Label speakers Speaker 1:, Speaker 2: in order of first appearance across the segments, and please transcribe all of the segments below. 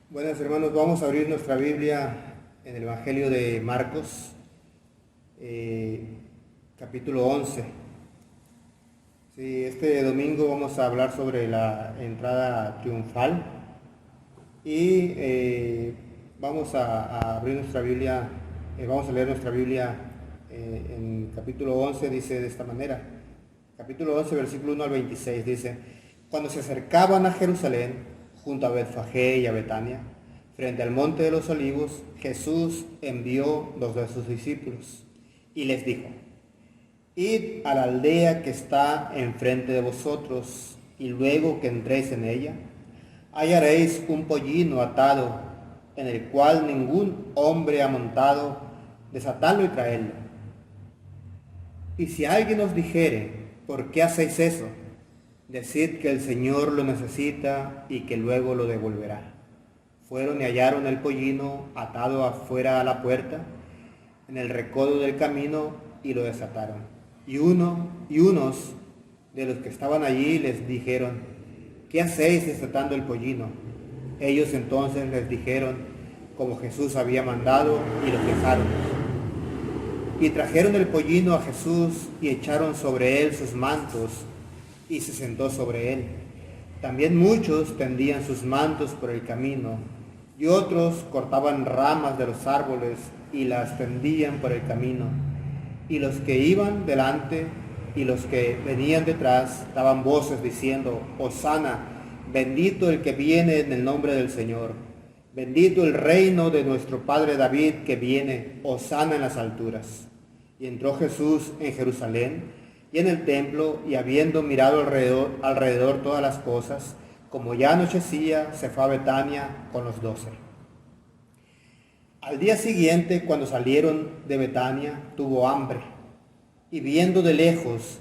Speaker 1: Buenas hermanos, vamos a abrir nuestra Biblia en el Evangelio de Marcos, capítulo 11. Sí, este domingo vamos a hablar sobre la entrada triunfal y vamos a abrir nuestra Biblia, vamos a leer nuestra Biblia en capítulo 11, dice de esta manera. Capítulo 11, versículo 1 al 26, dice: Cuando se acercaban a Jerusalén, junto a Betfagé y a Betania, frente al monte de los olivos, Jesús envió dos de sus discípulos y les dijo: Id a la aldea que está enfrente de vosotros, y luego que entréis en ella, hallaréis un pollino atado, en el cual ningún hombre ha montado. Desatadlo y traedlo. Y si alguien os dijere: ¿por qué hacéis eso?, decid que el Señor lo necesita y que luego lo devolverá. Fueron y hallaron el pollino atado afuera a la puerta, en el recodo del camino, y lo desataron. Y unos de los que estaban allí les dijeron: ¿qué hacéis desatando el pollino? Ellos entonces les dijeron como Jesús había mandado, y lo dejaron. Y trajeron el pollino a Jesús y echaron sobre él sus mantos, y se sentó sobre él. También muchos tendían sus mantos por el camino, y otros cortaban ramas de los árboles y las tendían por el camino. Y los que iban delante y los que venían detrás daban voces diciendo: Hosana, bendito el que viene en el nombre del Señor, bendito el reino de nuestro padre David que viene, Hosana en las alturas. Y entró Jesús en Jerusalén y en el templo, y habiendo mirado alrededor todas las cosas, como ya anochecía, se fue a Betania con los 12. Al día siguiente, cuando salieron de Betania, tuvo hambre, y viendo de lejos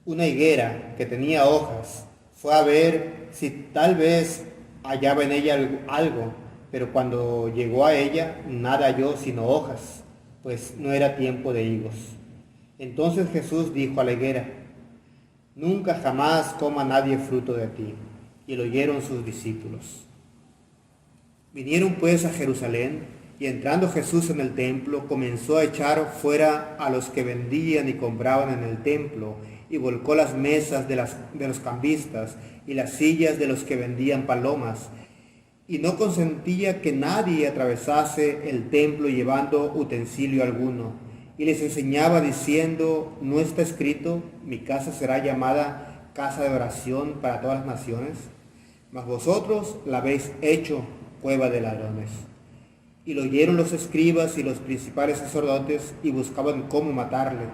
Speaker 1: una higuera que tenía hojas, fue a ver si tal vez hallaba en ella algo, pero cuando llegó a ella, nada halló sino hojas, pues no era tiempo de higos. Entonces Jesús dijo a la higuera: nunca jamás coma nadie fruto de ti. Y lo oyeron sus discípulos. Vinieron pues a Jerusalén, y entrando Jesús en el templo, comenzó a echar fuera a los que vendían y compraban en el templo, y volcó las mesas de los cambistas y las sillas de los que vendían palomas, y no consentía que nadie atravesase el templo llevando utensilio alguno. Y les enseñaba diciendo: ¿no está escrito, mi casa será llamada casa de oración para todas las naciones? Mas vosotros la habéis hecho cueva de ladrones. Y lo oyeron los escribas y los principales sacerdotes, y buscaban cómo matarle,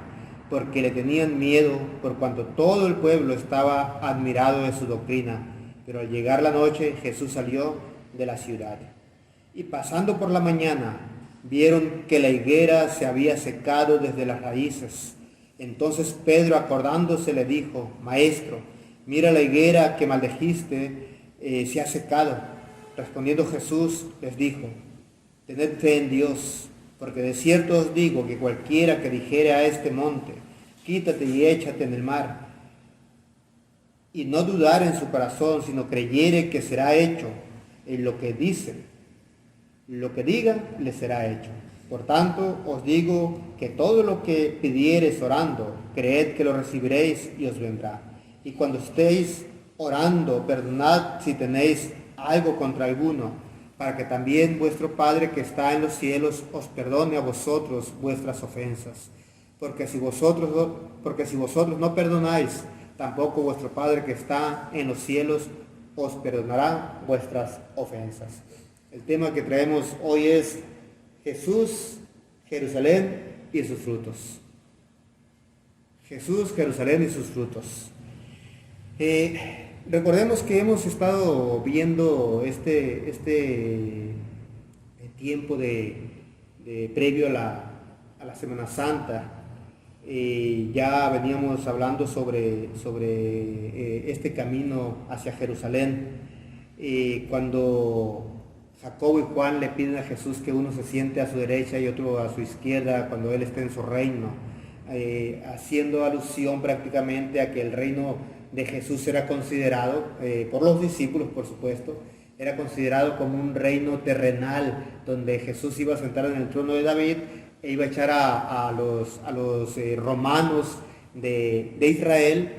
Speaker 1: porque le tenían miedo, por cuanto todo el pueblo estaba admirado de su doctrina. Pero al llegar la noche, Jesús salió de la ciudad. Y pasando por la mañana, vieron que la higuera se había secado desde las raíces. Entonces Pedro, acordándose, le dijo: Maestro, mira, la higuera que maldijiste se ha secado. Respondiendo Jesús les dijo: Tened fe en Dios, porque de cierto os digo que cualquiera que dijere a este monte: quítate y échate en el mar, y no dudar en su corazón, sino creyere que será hecho en lo que dice, lo que diga le será hecho. Por tanto, os digo que todo lo que pidiereis orando, creed que lo recibiréis y os vendrá. Y cuando estéis orando, perdonad si tenéis algo contra alguno, para que también vuestro Padre que está en los cielos os perdone a vosotros vuestras ofensas. Porque si vosotros no perdonáis, tampoco vuestro Padre que está en los cielos os perdonará vuestras ofensas. El tema que traemos hoy es Jesús, Jerusalén y sus frutos. Jesús, Jerusalén y sus frutos. Recordemos que hemos estado viendo este tiempo de previo a la Semana Santa. Ya veníamos hablando sobre este camino hacia Jerusalén, cuando Jacobo y Juan le piden a Jesús que uno se siente a su derecha y otro a su izquierda cuando Él esté en su reino, haciendo alusión prácticamente a que el reino de Jesús era considerado por los discípulos, por supuesto, Era considerado como un reino terrenal, donde Jesús iba a sentar en el trono de David e iba a echar a los romanos de Israel,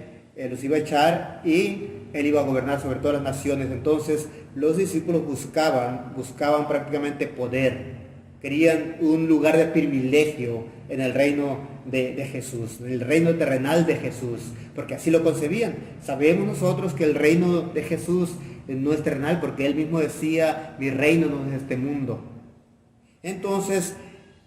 Speaker 1: los iba a echar y él iba a gobernar sobre todas las naciones. Entonces los discípulos buscaban prácticamente poder, querían un lugar de privilegio en el reino de Jesús, en el reino terrenal de Jesús, porque así lo concebían. Sabemos nosotros que el reino de Jesús no es terrenal, porque él mismo decía, mi reino no es de este mundo. Entonces,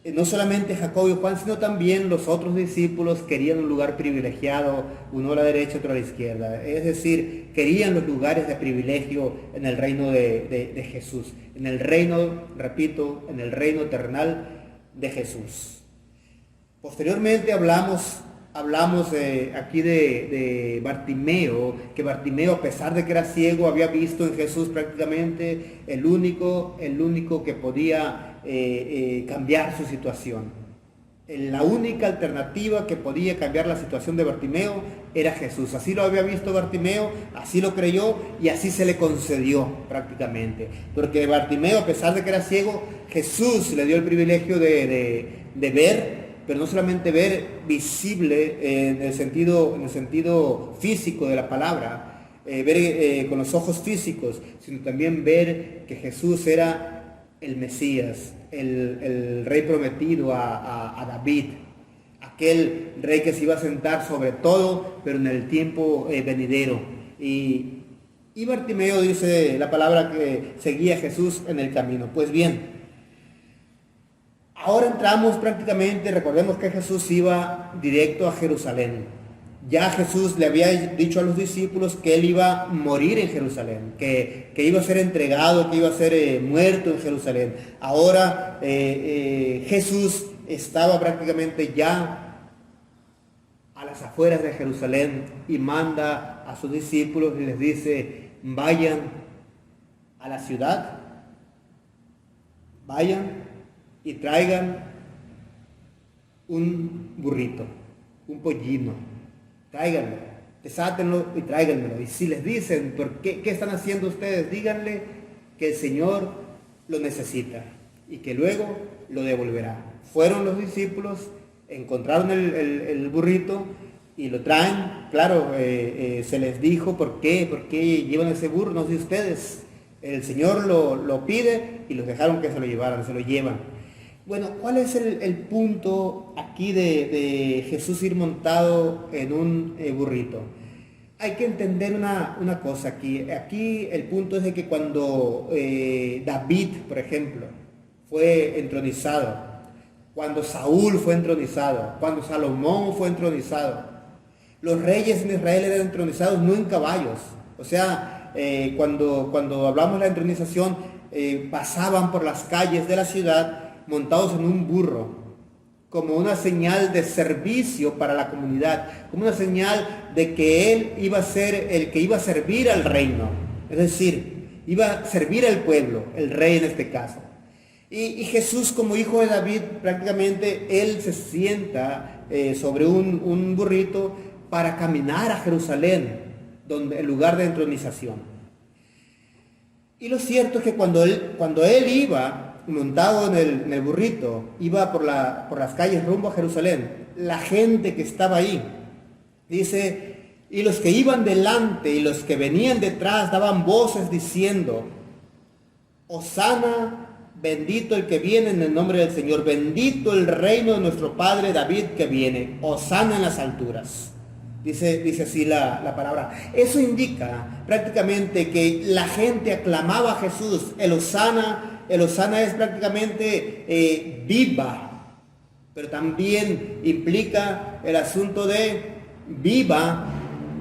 Speaker 1: no solamente Jacobo y Juan, sino también los otros discípulos querían un lugar privilegiado, uno a la derecha, otro a la izquierda. Es decir, querían los lugares de privilegio en el reino de Jesús. En el reino, repito, en el reino terrenal de Jesús. Posteriormente hablamos aquí de Bartimeo, que Bartimeo, a pesar de que era ciego, había visto en Jesús prácticamente el único que podía cambiar su situación. La única alternativa que podía cambiar la situación de Bartimeo era Jesús. Así lo había visto Bartimeo, así lo creyó y así se le concedió prácticamente. Porque Bartimeo, a pesar de que era ciego, Jesús le dio el privilegio de ver, pero no solamente ver visible en el sentido físico de la palabra, ver con los ojos físicos, sino también ver que Jesús era el Mesías, el rey prometido a David, aquel rey que se iba a sentar sobre todo, pero en el tiempo venidero. Y Bartimeo, dice la palabra, que seguía a Jesús en el camino. Pues bien, ahora entramos prácticamente, recordemos que Jesús iba directo a Jerusalén. Ya Jesús le había dicho a los discípulos que él iba a morir en Jerusalén, que iba a ser entregado, que iba a ser muerto en Jerusalén. Ahora Jesús estaba prácticamente ya a las afueras de Jerusalén y manda a sus discípulos y les dice, vayan a la ciudad, vayan y traigan un burrito, un pollino. Tráiganlo, desátenlo y tráiganmelo. Y si les dicen, ¿por qué están haciendo ustedes? Díganle que el Señor lo necesita y que luego lo devolverá. Fueron los discípulos, encontraron el burrito y lo traen. Claro, se les dijo por qué llevan ese burro, no sé ustedes. El Señor lo pide y los dejaron que se lo llevaran, se lo llevan. Bueno, ¿cuál es el punto aquí de Jesús ir montado en un burrito? Hay que entender una cosa aquí. Aquí el punto es de que cuando David, por ejemplo, fue entronizado, cuando Saúl fue entronizado, cuando Salomón fue entronizado, los reyes en Israel eran entronizados no en caballos. O sea, cuando hablamos de la entronización, pasaban por las calles de la ciudad montados en un burro, como una señal de servicio para la comunidad, como una señal de que él iba a ser el que iba a servir al reino, es decir, iba a servir al pueblo, el rey en este caso. Y Jesús, como hijo de David, prácticamente él se sienta sobre un burrito para caminar a Jerusalén, el lugar de entronización. Y lo cierto es que cuando él iba montado en el burrito, iba por las calles rumbo a Jerusalén, la gente que estaba ahí, dice, y los que iban delante y los que venían detrás daban voces diciendo, Hosana, bendito el que viene en el nombre del Señor, bendito el reino de nuestro padre David que viene, Hosana en las alturas. Dice así la palabra. Eso indica prácticamente que la gente aclamaba a Jesús. El Hosana es prácticamente viva, pero también implica el asunto de viva,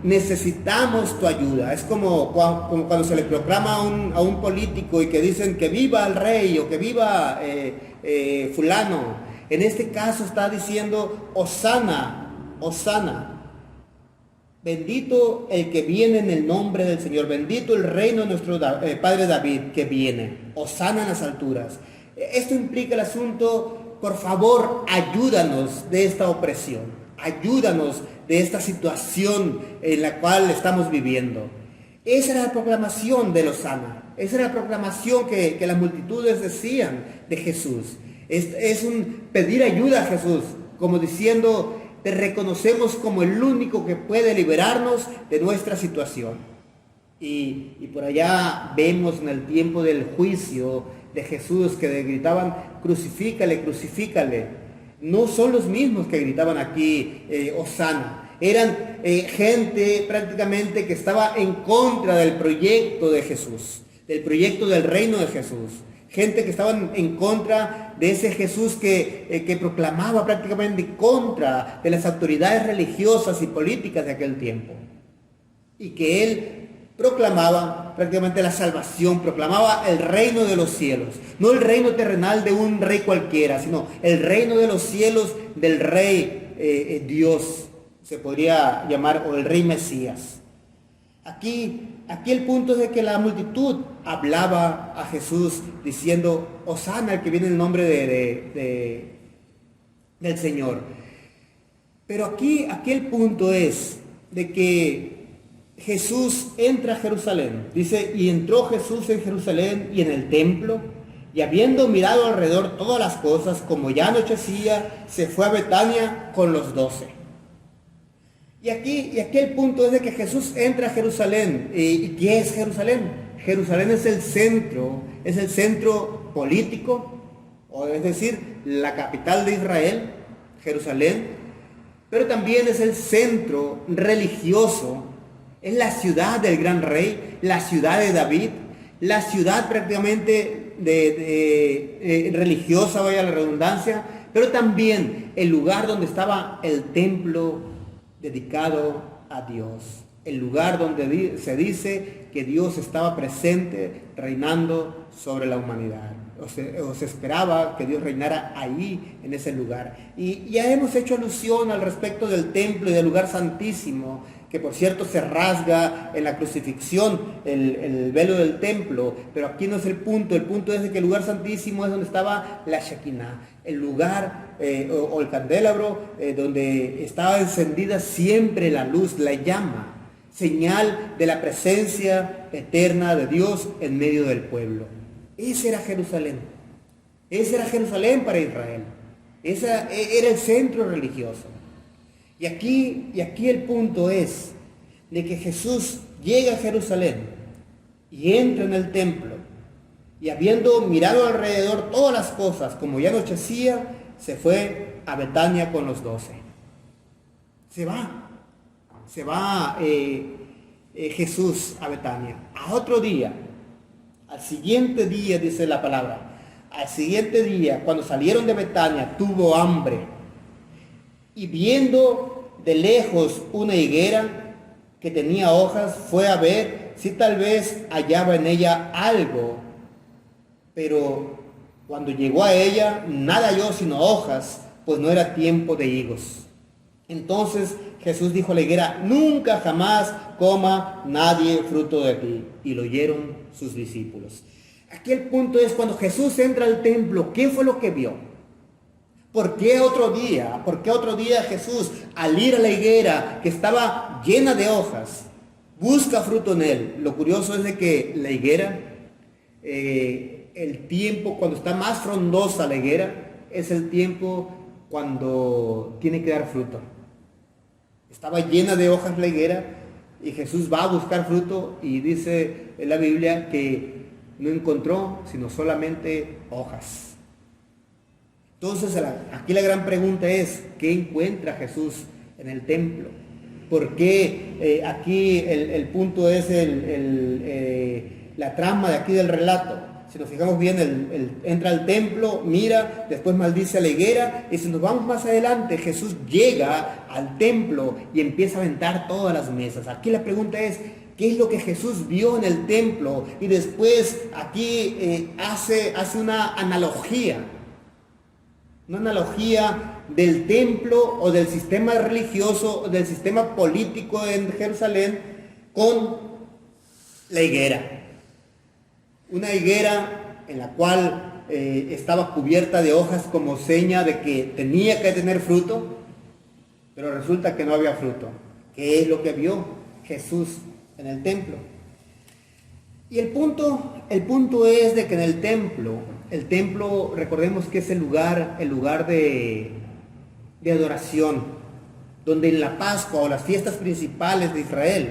Speaker 1: necesitamos tu ayuda. Es como cuando se le proclama a un político y que dicen que viva el rey o que viva fulano. En este caso está diciendo Hosana, Hosana. Bendito el que viene en el nombre del Señor, bendito el reino de nuestro Padre David que viene, Hosana en las alturas. Esto implica el asunto, por favor, ayúdanos de esta opresión, ayúdanos de esta situación en la cual estamos viviendo. Esa era la proclamación de Hosana. Esa era la proclamación que las multitudes decían de Jesús. Es un pedir ayuda a Jesús, como diciendo, te reconocemos como el único que puede liberarnos de nuestra situación. Y por allá vemos en el tiempo del juicio de Jesús que le gritaban, crucifícale, crucifícale. No son los mismos que gritaban aquí, Hosana. Eran gente prácticamente que estaba en contra del proyecto de Jesús, del proyecto del reino de Jesús. Gente que estaban en contra de ese Jesús que proclamaba prácticamente contra de las autoridades religiosas y políticas de aquel tiempo. Y que él proclamaba prácticamente la salvación, proclamaba el reino de los cielos. No el reino terrenal de un rey cualquiera, sino el reino de los cielos del rey Dios, se podría llamar, o el rey Mesías. Aquí el punto es de que la multitud hablaba a Jesús diciendo, Hosana, el que viene en el nombre del Señor. Pero aquí el punto es de que Jesús entra a Jerusalén. Dice, y entró Jesús en Jerusalén y en el templo, y habiendo mirado alrededor todas las cosas, como ya anochecía, se fue a Betania con los 12. Y aquí el punto es de que Jesús entra a Jerusalén. ¿Y qué es Jerusalén? Jerusalén es el centro político, o es decir, la capital de Israel, Jerusalén, pero también es el centro religioso, es la ciudad del gran rey, la ciudad de David, la ciudad prácticamente religiosa, vaya la redundancia, pero también el lugar donde estaba el templo dedicado a Dios, el lugar donde se dice que Dios estaba presente reinando sobre la humanidad, o se esperaba que Dios reinara ahí en ese lugar. Y ya hemos hecho alusión al respecto del templo y del lugar santísimo, que por cierto se rasga en la crucifixión el velo del templo, pero aquí no es el punto es de que el lugar santísimo es donde estaba la Shekinah, el lugar o el candelabro donde estaba encendida siempre la luz, la llama, señal de la presencia eterna de Dios en medio del pueblo. Ese era Jerusalén para Israel, ese era el centro religioso. Y aquí el punto es de que Jesús llega a Jerusalén y entra en el templo, y habiendo mirado alrededor todas las cosas, como ya anochecía, se fue a Betania con los 12. Se va Jesús a Betania. A otro día, al siguiente día, dice la palabra, al siguiente día, cuando salieron de Betania, tuvo hambre. Y viendo de lejos una higuera que tenía hojas, fue a ver si tal vez hallaba en ella algo. Pero cuando llegó a ella, nada halló sino hojas, pues no era tiempo de higos. Entonces Jesús dijo a la higuera, nunca jamás coma nadie fruto de ti. Y lo oyeron sus discípulos. Aquí el punto es, cuando Jesús entra al templo, ¿qué fue lo que vio? ¿Por qué otro día Jesús, al ir a la higuera que estaba llena de hojas, busca fruto en él? Lo curioso es de que la higuera, el tiempo cuando está más frondosa la higuera, es el tiempo cuando tiene que dar fruto. Estaba llena de hojas la higuera y Jesús va a buscar fruto, y dice en la Biblia que no encontró sino solamente hojas. Entonces aquí la gran pregunta es, ¿qué encuentra Jesús en el templo? ¿Por qué aquí el punto es la trama de aquí del relato? Si nos fijamos bien, entra al templo, mira, después maldice a la higuera, y si nos vamos más adelante, Jesús llega al templo y empieza a aventar todas las mesas. Aquí la pregunta es, ¿qué es lo que Jesús vio en el templo? Y después aquí hace una analogía del templo o del sistema religioso, del sistema político en Jerusalén con la higuera. Una higuera en la cual estaba cubierta de hojas como seña de que tenía que tener fruto, pero resulta que no había fruto. ¿Qué es lo que vio Jesús en el templo? Y el punto es de que en el templo recordemos que es el lugar de adoración, donde en la Pascua o las fiestas principales de Israel,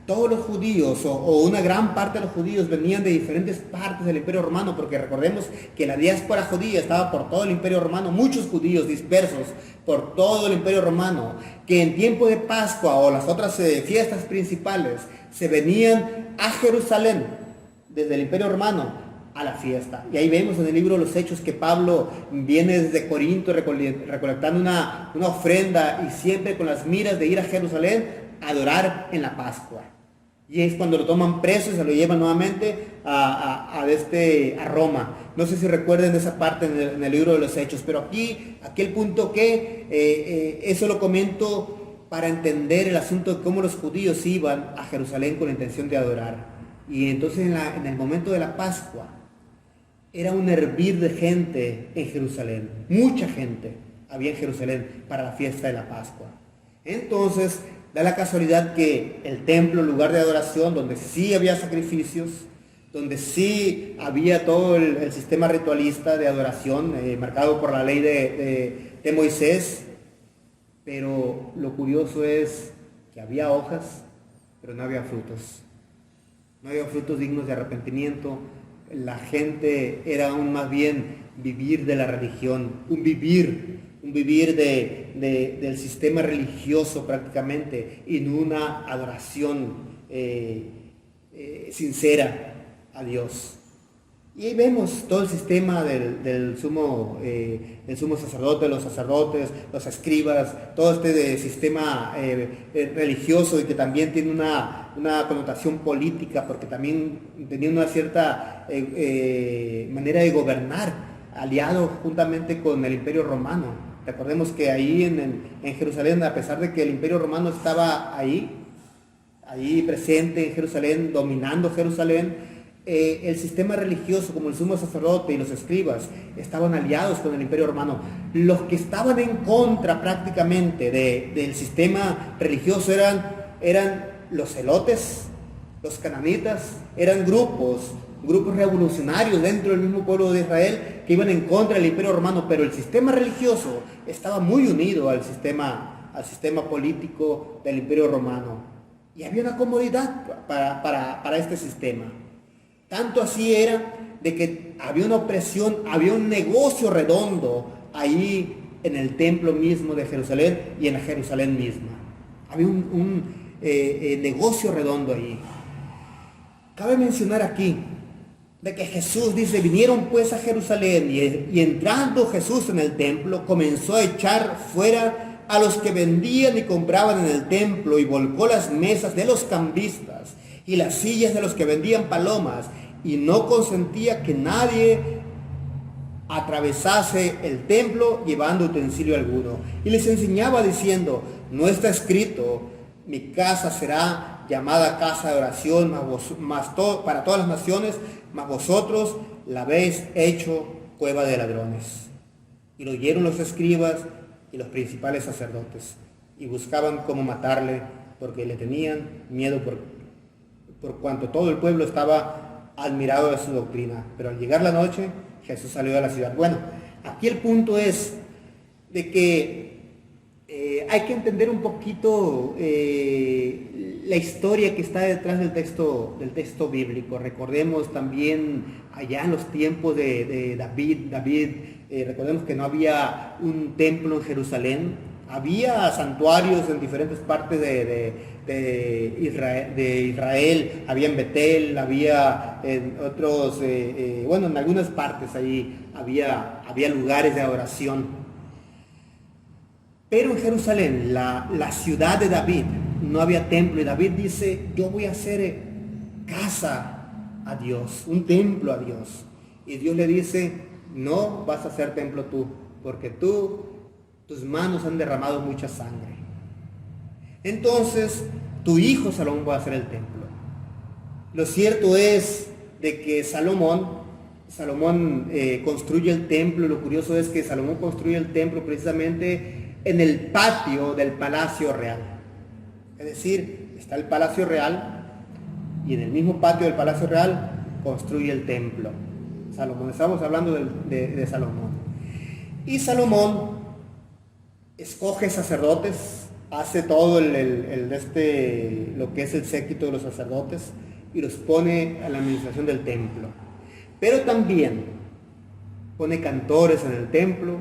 Speaker 1: todos los judíos o una gran parte de los judíos venían de diferentes partes del Imperio Romano, porque recordemos que la diáspora judía estaba por todo el Imperio Romano, muchos judíos dispersos por todo el Imperio Romano, que en tiempo de Pascua o las otras fiestas principales se venían a Jerusalén desde el Imperio Romano a la fiesta. Y ahí vemos en el libro de los Hechos que Pablo viene desde Corinto recolectando una ofrenda y siempre con las miras de ir a Jerusalén a adorar en la Pascua. Y es cuando lo toman preso y se lo llevan nuevamente a Roma. No sé si recuerden esa parte en el libro de los Hechos, pero aquí el punto que eso lo comento para entender el asunto de cómo los judíos iban a Jerusalén con la intención de adorar. Y entonces en el momento de la Pascua era un hervir de gente en Jerusalén. Mucha gente había en Jerusalén para la fiesta de la Pascua. Entonces da la casualidad que el templo, lugar de adoración, donde sí había sacrificios, donde sí había todo el sistema ritualista de adoración marcado por la ley de Moisés, pero lo curioso es que había hojas, pero no había frutos. No había frutos dignos de arrepentimiento. La gente era aún más bien vivir de la religión, un vivir del sistema religioso prácticamente, y no una adoración sincera a Dios. Y ahí vemos todo el sistema del sumo sacerdote, los sacerdotes, los escribas, todo este sistema religioso, y que también tiene una connotación política, porque también tenía una cierta manera de gobernar, aliado juntamente con el Imperio Romano. Recordemos que ahí en Jerusalén, a pesar de que el Imperio Romano estaba ahí presente en Jerusalén, dominando Jerusalén, el sistema religioso como el sumo sacerdote y los escribas estaban aliados con el Imperio Romano. Los que estaban en contra prácticamente del sistema religioso eran los celotes, los cananitas, eran grupos revolucionarios dentro del mismo pueblo de Israel que iban en contra del Imperio Romano, pero el sistema religioso estaba muy unido al sistema político del Imperio Romano, y había una comodidad para este sistema. Tanto así era de que había una opresión, había un negocio redondo ahí en el templo mismo de Jerusalén y en la Jerusalén misma. Había un negocio redondo ahí. Cabe mencionar aquí de que Jesús dice: vinieron pues a Jerusalén, y entrando Jesús en el templo comenzó a echar fuera a los que vendían y compraban en el templo, y volcó las mesas de los cambistas y las sillas de los que vendían palomas, y no consentía que nadie atravesase el templo llevando utensilio alguno. Y les enseñaba diciendo: no está escrito, mi casa será llamada casa de oración para todas las naciones, mas vosotros la habéis hecho cueva de ladrones. Y lo oyeron los escribas y los principales sacerdotes, y buscaban cómo matarle, porque le tenían miedo por cuanto todo el pueblo estaba admirado de su doctrina. Pero al llegar la noche, Jesús salió de la ciudad. Bueno, aquí el punto es de que hay que entender un poquito la historia que está detrás del texto bíblico. Recordemos también allá en los tiempos de David, recordemos que no había un templo en Jerusalén. Había santuarios en diferentes partes de Israel, había en Betel, había en otros, en algunas partes ahí había lugares de adoración. Pero en Jerusalén, la ciudad de David, no había templo, y David dice: yo voy a hacer casa a Dios, un templo a Dios. Y Dios le dice: no vas a hacer templo tú, porque tus manos han derramado mucha sangre. Entonces, tu hijo Salomón va a hacer el templo. Lo cierto es de que Salomón construye el templo. Lo curioso es que Salomón construye el templo precisamente en el patio del Palacio Real. Es decir, está el Palacio Real, y en el mismo patio del Palacio Real construye el templo. Salomón, estamos hablando de Salomón. Y Salomón escoge sacerdotes, hace todo lo que es el séquito de los sacerdotes y los pone a la administración del templo. Pero también pone cantores en el templo,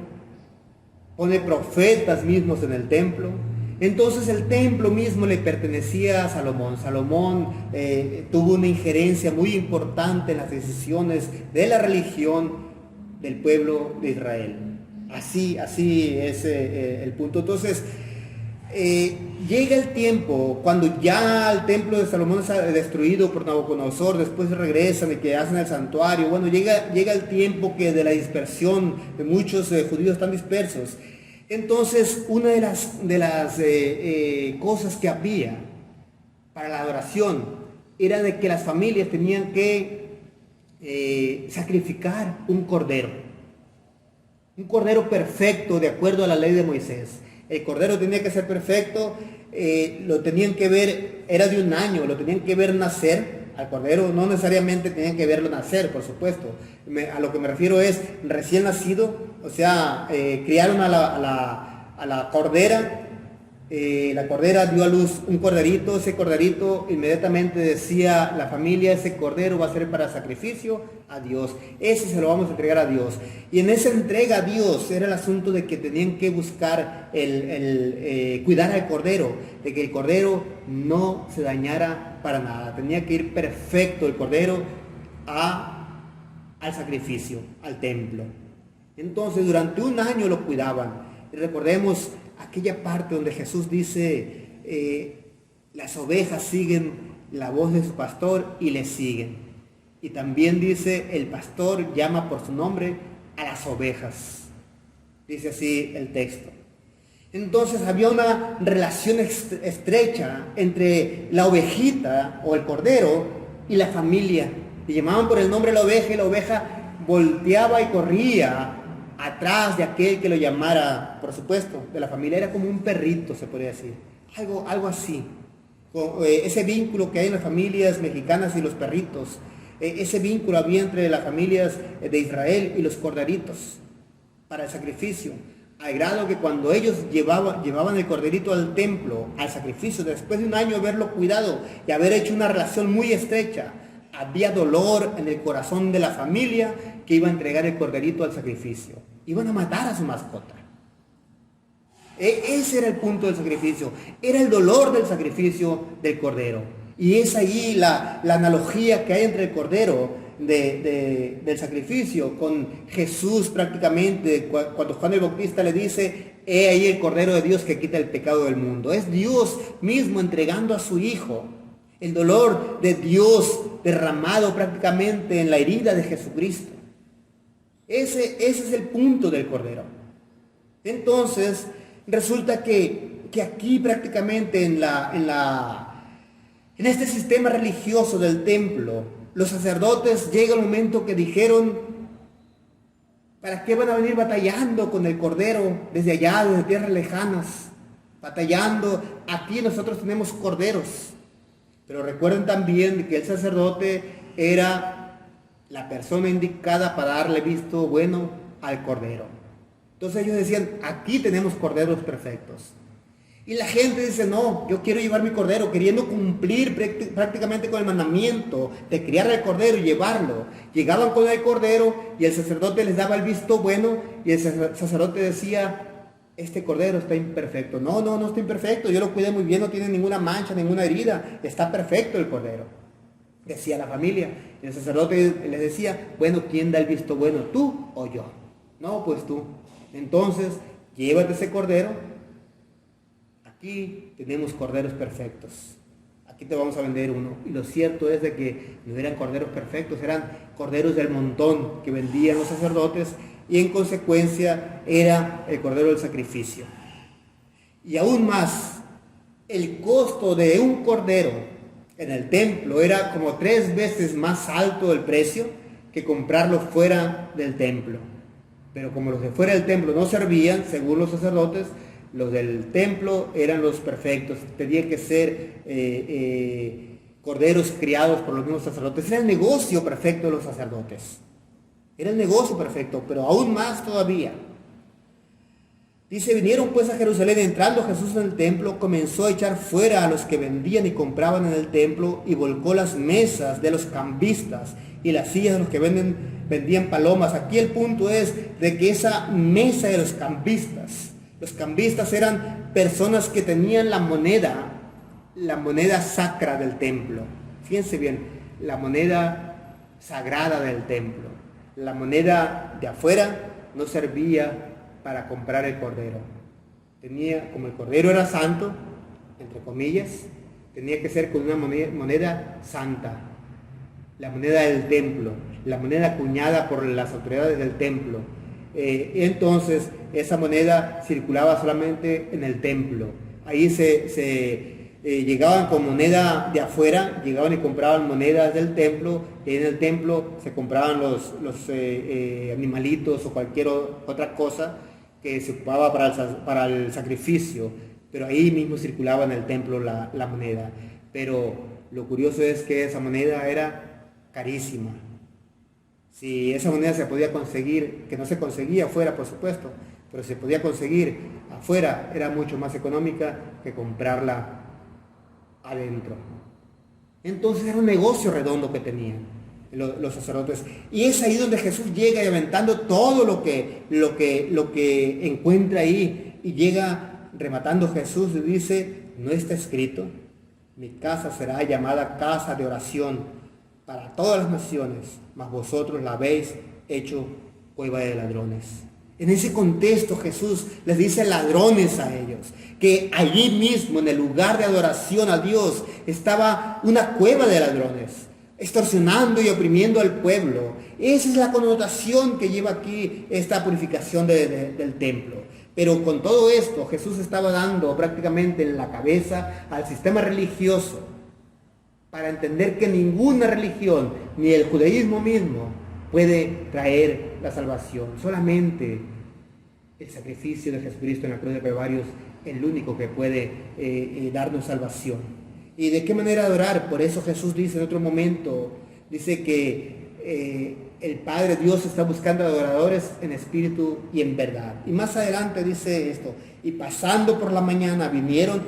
Speaker 1: pone profetas mismos en el templo. Entonces el templo mismo le pertenecía a Salomón. Salomón tuvo una injerencia muy importante en las decisiones de la religión del pueblo de Israel. Así es el punto. Entonces, llega el tiempo cuando ya el templo de Salomón es destruido por Nabucodonosor, después regresan y que hacen el santuario. Bueno, llega el tiempo que de la dispersión de muchos judíos están dispersos. Entonces, una de las cosas que había para la adoración era de que las familias tenían que sacrificar un cordero perfecto de acuerdo a la ley de Moisés. El cordero tenía que ser perfecto, lo tenían que ver, era de un año, lo tenían que ver nacer. Al cordero no necesariamente tenían que verlo nacer, por supuesto. A lo que me refiero es recién nacido, o sea, criaron a la cordera. La cordera dio a luz un corderito, ese corderito inmediatamente decía la familia, ese cordero va a ser para sacrificio a Dios, ese se lo vamos a entregar a Dios. Y en esa entrega a Dios era el asunto de que tenían que buscar cuidar al cordero, de que el cordero no se dañara para nada, tenía que ir perfecto el cordero al sacrificio, al templo. Entonces durante un año lo cuidaban. Y recordemos aquella parte donde Jesús dice, las ovejas siguen la voz de su pastor y le siguen. Y también dice, el pastor llama por su nombre a las ovejas. Dice así el texto. Entonces había una relación estrecha entre la ovejita o el cordero y la familia. Le llamaban por el nombre de la oveja y la oveja volteaba y corría atrás de aquel que lo llamara, por supuesto, de la familia. Era como un perrito, se podría decir. Algo así. Ese vínculo que hay en las familias mexicanas y los perritos. Ese vínculo había entre las familias de Israel y los corderitos para el sacrificio. Al grado que cuando ellos llevaban el corderito al templo, al sacrificio, después de un año de haberlo cuidado y haber hecho una relación muy estrecha, había dolor en el corazón de la familia que iba a entregar el corderito al sacrificio. Iban a matar a su mascota. Ese era el punto del sacrificio. Era el dolor del sacrificio del cordero. Y es ahí la analogía que hay entre el cordero del sacrificio con Jesús prácticamente, cuando Juan el Bautista le dice, he ahí el cordero de Dios que quita el pecado del mundo. Es Dios mismo entregando a su Hijo. El dolor de Dios derramado prácticamente en la herida de Jesucristo. Ese es el punto del cordero. Entonces, resulta que aquí prácticamente en este sistema religioso del templo, los sacerdotes llega el momento que dijeron, ¿para qué van a venir batallando con el cordero desde allá, desde tierras lejanas? Batallando, aquí nosotros tenemos corderos. Pero recuerden también que el sacerdote era la persona indicada para darle visto bueno al cordero. Entonces ellos decían, aquí tenemos corderos perfectos. Y la gente dice, no, yo quiero llevar mi cordero, queriendo cumplir prácticamente con el mandamiento de criar al cordero y llevarlo. Llegaban con el cordero y el sacerdote les daba el visto bueno y el sacerdote decía, este cordero está imperfecto. No está imperfecto, yo lo cuidé muy bien, no tiene ninguna mancha, ninguna herida, está perfecto el cordero. Decía la familia. Y el sacerdote les decía, bueno, ¿quién da el visto bueno, tú o yo? No, pues tú. Entonces, llévate ese cordero. Aquí tenemos corderos perfectos. Aquí te vamos a vender uno. Y lo cierto es de que no eran corderos perfectos, eran corderos del montón que vendían los sacerdotes y en consecuencia era el cordero del sacrificio. Y aún más, el costo de un cordero en el templo era como 3 veces más alto el precio que comprarlo fuera del templo. Pero como los de fuera del templo no servían, según los sacerdotes, los del templo eran los perfectos. Tenía que ser corderos criados por los mismos sacerdotes. Era el negocio perfecto de los sacerdotes. Era el negocio perfecto, pero aún más todavía. Dice, vinieron pues a Jerusalén, entrando Jesús en el templo, comenzó a echar fuera a los que vendían y compraban en el templo y volcó las mesas de los cambistas y las sillas de los que vendían palomas. Aquí el punto es de que esa mesa de los cambistas eran personas que tenían la moneda sacra del templo. Fíjense bien, la moneda sagrada del templo. La moneda de afuera no servía para comprar el cordero. Como el cordero era santo, entre comillas, tenía que ser con una moneda santa, la moneda del templo, la moneda acuñada por las autoridades del templo. Entonces esa moneda circulaba solamente en el templo. Ahí llegaban con moneda de afuera, llegaban y compraban monedas del templo, y en el templo se compraban los animalitos o cualquier otra cosa que se ocupaba para el sacrificio, pero ahí mismo circulaba en el templo la moneda. Pero lo curioso es que esa moneda era carísima. Si esa moneda se podía conseguir, que no se conseguía afuera por supuesto, pero se podía conseguir afuera, era mucho más económica que comprarla adentro. Entonces era un negocio redondo que tenían los sacerdotes, y es ahí donde Jesús llega y aventando todo lo que encuentra ahí, y llega rematando Jesús y dice, ¿no está escrito? Mi casa será llamada casa de oración para todas las naciones, mas vosotros la habéis hecho cueva de ladrones. En ese contexto Jesús les dice ladrones a ellos, que allí mismo en el lugar de adoración a Dios estaba una cueva de ladrones, extorsionando y oprimiendo al pueblo. Esa es la connotación que lleva aquí esta purificación del templo. Pero con todo esto Jesús estaba dando prácticamente en la cabeza al sistema religioso para entender que ninguna religión, ni el judaísmo mismo, puede traer la salvación. Solamente el sacrificio de Jesucristo en la cruz de Calvario es el único que puede darnos salvación. ¿Y de qué manera adorar? Por eso Jesús dice en otro momento, dice que el Padre Dios está buscando adoradores en espíritu y en verdad. Y más adelante dice esto, y pasando por la mañana vieron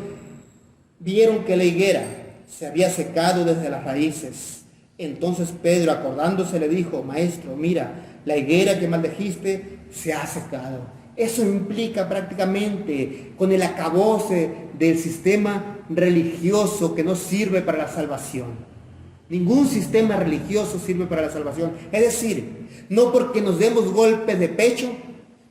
Speaker 1: que la higuera se había secado desde las raíces. Entonces Pedro, acordándose, le dijo, Maestro, mira, la higuera que maldijiste se ha secado. Eso implica prácticamente con el acabose del sistema religioso que no sirve para la salvación. Ningún sistema religioso sirve para la salvación. Es decir, no porque nos demos golpes de pecho,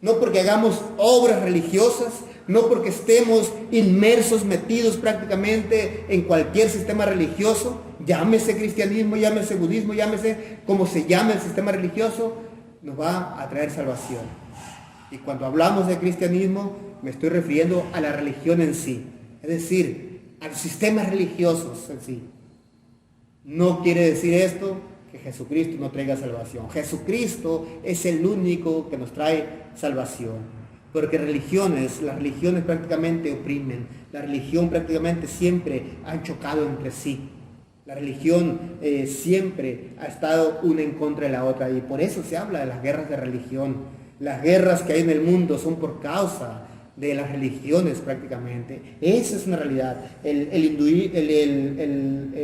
Speaker 1: no porque hagamos obras religiosas, no porque estemos inmersos, metidos prácticamente en cualquier sistema religioso, llámese cristianismo, llámese budismo, llámese como se llame el sistema religioso, nos va a traer salvación. Y cuando hablamos de cristianismo, me estoy refiriendo a la religión en sí, es decir, a los sistemas religiosos en sí. No quiere decir esto que Jesucristo no traiga salvación. Jesucristo es el único que nos trae salvación. Porque las religiones prácticamente oprimen. La religión prácticamente siempre han chocado entre sí. La religión siempre ha estado una en contra de la otra. Y por eso se habla de las guerras de religión. Las guerras que hay en el mundo son por causa de las religiones prácticamente. Esa es una realidad. El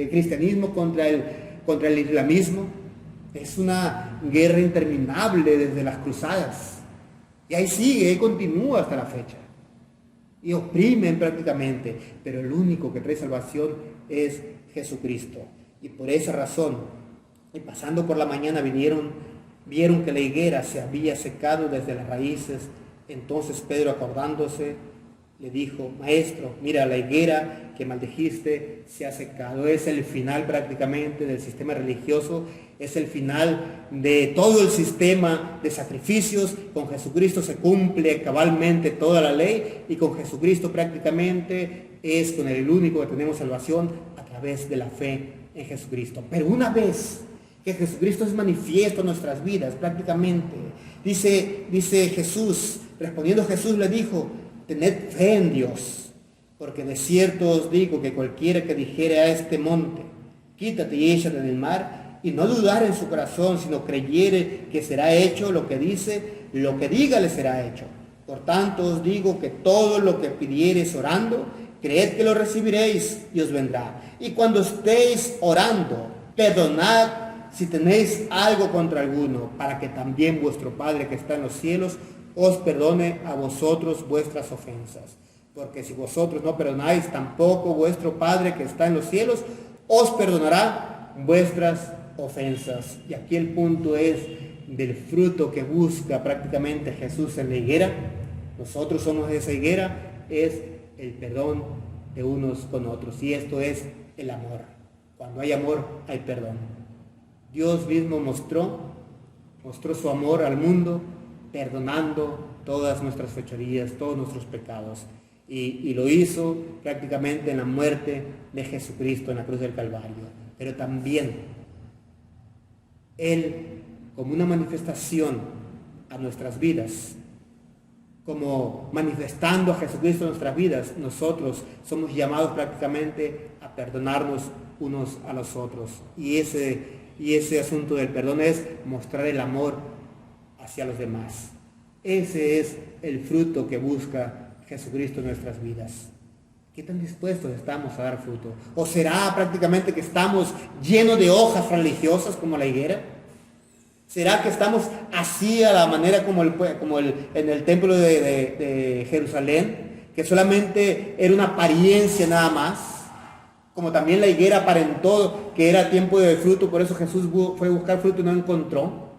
Speaker 1: cristianismo contra el islamismo es una guerra interminable desde las cruzadas. Y ahí sigue, ahí continúa hasta la fecha. Y oprimen prácticamente. Pero el único que trae salvación es Jesucristo. Y por esa razón, y pasando por la mañana vieron que la higuera se había secado desde las raíces. Entonces Pedro, acordándose, le dijo, Maestro, mira, la higuera que maldijiste se ha secado. Es el final prácticamente del sistema religioso, es el final de todo el sistema de sacrificios. Con Jesucristo se cumple cabalmente toda la ley, y con Jesucristo prácticamente es con el único que tenemos salvación a través de la fe en Jesucristo. Pero una vez que Jesucristo es manifiesto en nuestras vidas prácticamente, dice Jesús, respondiendo Jesús le dijo, tened fe en Dios, porque de cierto os digo que cualquiera que dijere a este monte, quítate y échate en el mar, y no dudar en su corazón, sino creyere que será hecho lo que dice, lo que diga le será hecho. Por tanto os digo que todo lo que pidiereis orando, creed que lo recibiréis y os vendrá. Y cuando estéis orando, perdonad si tenéis algo contra alguno, para que también vuestro Padre que está en los cielos os perdone a vosotros vuestras ofensas. Porque si vosotros no perdonáis, tampoco vuestro Padre que está en los cielos os perdonará vuestras ofensas. Y aquí el punto es del fruto que busca prácticamente Jesús en la higuera. Nosotros somos esa higuera, es el perdón de unos con otros. Y esto es el amor. Cuando hay amor, hay perdón. Dios mismo mostró su amor al mundo, perdonando todas nuestras fechorías, todos nuestros pecados. Y lo hizo prácticamente en la muerte de Jesucristo en la cruz del Calvario. Pero también Él, como una manifestación a nuestras vidas, como manifestando a Jesucristo en nuestras vidas, nosotros somos llamados prácticamente a perdonarnos unos a los otros. Y ese asunto del perdón es mostrar el amor hacia los demás. Ese es el fruto que busca Jesucristo en nuestras vidas. ¿Qué tan dispuestos estamos a dar fruto? ¿O será prácticamente que estamos llenos de hojas religiosas como la higuera? ¿Será que estamos así a la manera como en el templo de Jerusalén, que solamente era una apariencia nada más? Como también la higuera aparentó que era tiempo de fruto, por eso Jesús fue a buscar fruto y no encontró.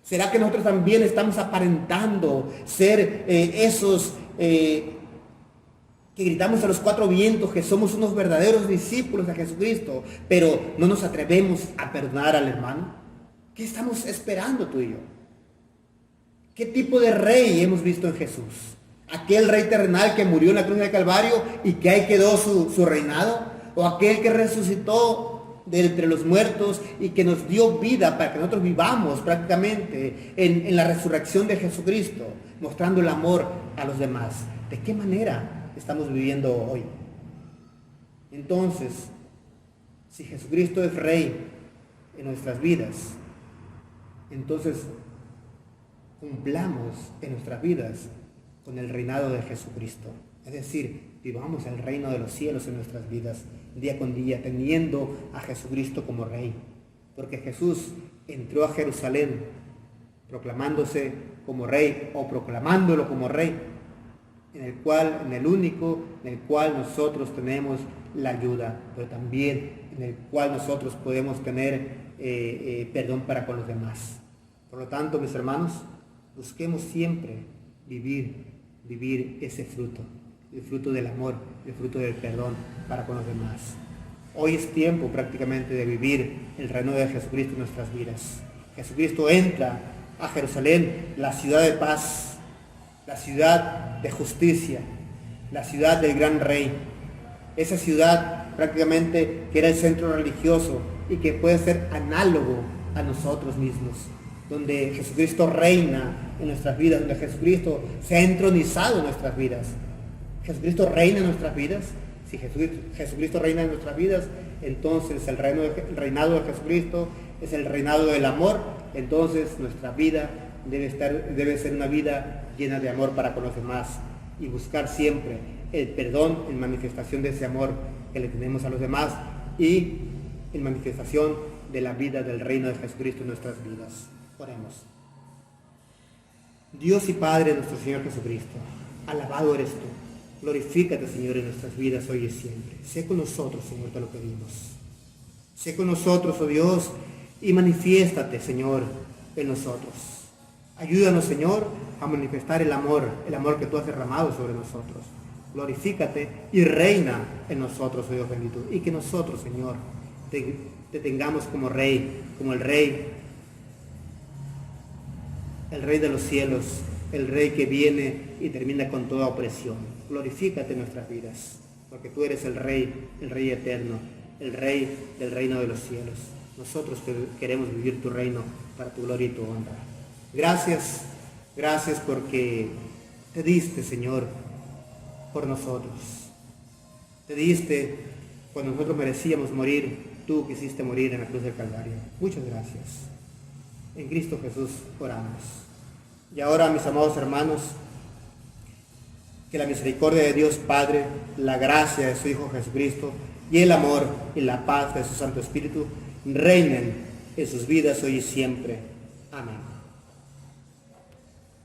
Speaker 1: ¿Será que nosotros también estamos aparentando ser esos que gritamos a los cuatro vientos que somos unos verdaderos discípulos de Jesucristo, pero no nos atrevemos a perdonar al hermano? ¿Qué estamos esperando tú y yo? ¿Qué tipo de rey hemos visto en Jesús? ¿Aquel rey terrenal que murió en la cruz del Calvario y que ahí quedó su reinado? ¿O aquel que resucitó de entre los muertos y que nos dio vida para que nosotros vivamos prácticamente en la resurrección de Jesucristo, mostrando el amor a los demás? ¿De qué manera estamos viviendo hoy? Entonces, si Jesucristo es rey en nuestras vidas, entonces cumplamos en nuestras vidas con el reinado de Jesucristo. Es decir, vivamos el reino de los cielos en nuestras vidas, día con día, teniendo a Jesucristo como rey. Porque Jesús entró a Jerusalén proclamándose como rey o proclamándolo como rey, en el único en el cual nosotros tenemos la ayuda, pero también en el cual nosotros podemos tener perdón para con los demás. Por lo tanto, mis hermanos, busquemos siempre vivir ese fruto, el fruto del amor, el fruto del perdón para con los demás. Hoy es tiempo prácticamente de vivir el reino de Jesucristo en nuestras vidas. Jesucristo entra a Jerusalén, la ciudad de paz, la ciudad de justicia, la ciudad del gran rey. Esa ciudad prácticamente que era el centro religioso y que puede ser análogo a nosotros mismos, donde Jesucristo reina en nuestras vidas, donde Jesucristo se ha entronizado en nuestras vidas. ¿Jesucristo reina en nuestras vidas? Si Jesucristo reina en nuestras vidas, entonces el reinado de Jesucristo es el reinado del amor. Entonces nuestra vida debe ser una vida llena de amor para con los demás y buscar siempre el perdón en manifestación de ese amor que le tenemos a los demás y en manifestación de la vida del reino de Jesucristo en nuestras vidas. Oremos. Dios y Padre de nuestro Señor Jesucristo, alabado eres tú. Glorifícate, Señor, en nuestras vidas hoy y siempre. Sé con nosotros, Señor, te lo pedimos. Sé con nosotros, oh Dios, y manifiéstate, Señor, en nosotros. Ayúdanos, Señor, a manifestar el amor que tú has derramado sobre nosotros. Glorifícate y reina en nosotros, oh Dios bendito. Y que nosotros, Señor, te tengamos como Rey, como el Rey de los cielos, el Rey que viene y termina con toda opresión. Glorifícate en nuestras vidas, porque tú eres el Rey eterno, el Rey del reino de los cielos. Nosotros queremos vivir tu reino para tu gloria y tu honra. Gracias porque te diste, Señor, por nosotros. Te diste cuando nosotros merecíamos morir, tú quisiste morir en la cruz del Calvario. Muchas gracias. En Cristo Jesús oramos. Y ahora, mis amados hermanos, que la misericordia de Dios Padre, la gracia de su Hijo Jesucristo y el amor y la paz de su Santo Espíritu reinen en sus vidas hoy y siempre. Amén.